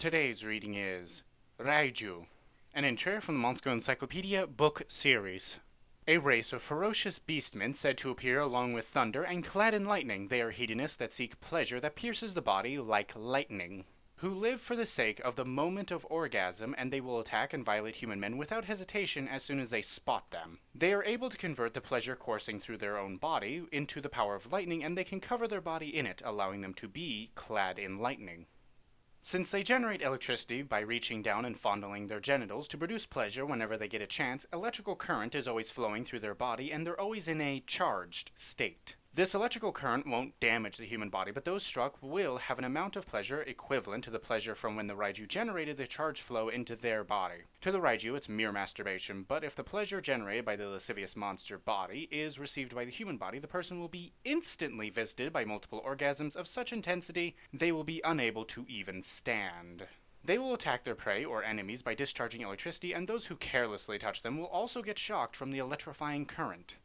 Today's reading is Raiju, an entry from the Monster Encyclopedia book series. A race of ferocious beastmen said to appear along with thunder and clad in lightning. They are hedonists that seek pleasure that pierces the body like lightning, who live for the sake of the moment of orgasm, and they will attack and violate human men without hesitation as soon as they spot them. They are able to convert the pleasure coursing through their own body into the power of lightning, and they can cover their body in it, allowing them to be clad in lightning. Since they generate electricity by reaching down and fondling their genitals to produce pleasure whenever they get a chance, electrical current is always flowing through their body and they're always in a charged state. This electrical current won't damage the human body, but those struck will have an amount of pleasure equivalent to the pleasure from when the Raiju generated the charge flow into their body. To the Raiju, it's mere masturbation, but if the pleasure generated by the lascivious monster body is received by the human body, the person will be instantly visited by multiple orgasms of such intensity they will be unable to even stand. They will attack their prey or enemies by discharging electricity, and those who carelessly touch them will also get shocked from the electrifying current.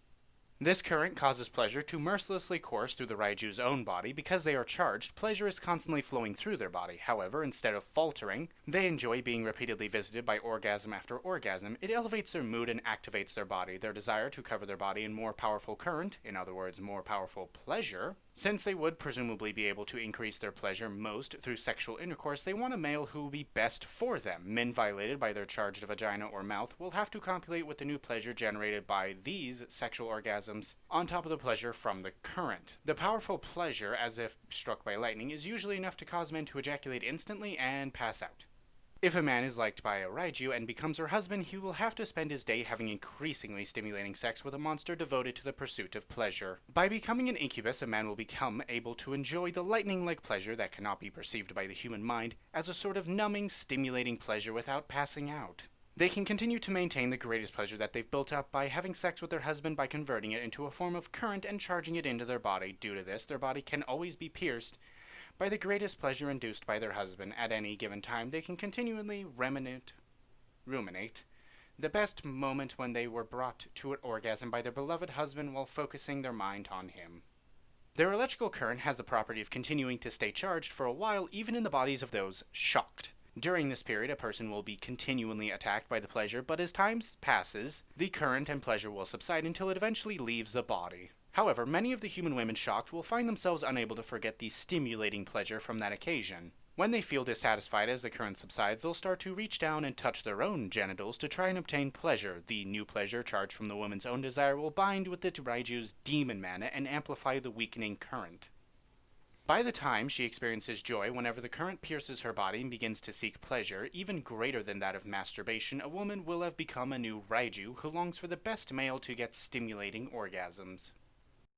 This current causes pleasure to mercilessly course through the Raiju's own body. Because they are charged, pleasure is constantly flowing through their body. However, instead of faltering, they enjoy being repeatedly visited by orgasm after orgasm. It elevates their mood and activates their body. Their desire to cover their body in more powerful current, in other words, more powerful pleasure. Since they would presumably be able to increase their pleasure most through sexual intercourse, they want a male who will be best for them. Men violated by their charged vagina or mouth will have to copulate with the new pleasure generated by these sexual orgasms on top of the pleasure from the current. The powerful pleasure, as if struck by lightning, is usually enough to cause men to ejaculate instantly and pass out. If a man is liked by a Raiju and becomes her husband, he will have to spend his day having increasingly stimulating sex with a monster devoted to the pursuit of pleasure. By becoming an incubus, a man will become able to enjoy the lightning-like pleasure that cannot be perceived by the human mind as a sort of numbing, stimulating pleasure without passing out. They can continue to maintain the greatest pleasure that they've built up by having sex with their husband by converting it into a form of current and charging it into their body. Due to this, their body can always be pierced by the greatest pleasure induced by their husband. At any given time, they can continually ruminate the best moment when they were brought to an orgasm by their beloved husband while focusing their mind on him. Their electrical current has the property of continuing to stay charged for a while, even in the bodies of those shocked. During this period, a person will be continually attacked by the pleasure, but as time passes, the current and pleasure will subside until it eventually leaves the body. However, many of the human women shocked will find themselves unable to forget the stimulating pleasure from that occasion. When they feel dissatisfied as the current subsides, they'll start to reach down and touch their own genitals to try and obtain pleasure. The new pleasure charged from the woman's own desire will bind with the Raiju's demon mana and amplify the weakening current. By the time she experiences joy whenever the current pierces her body and begins to seek pleasure, even greater than that of masturbation, a woman will have become a new Raiju who longs for the best male to get stimulating orgasms.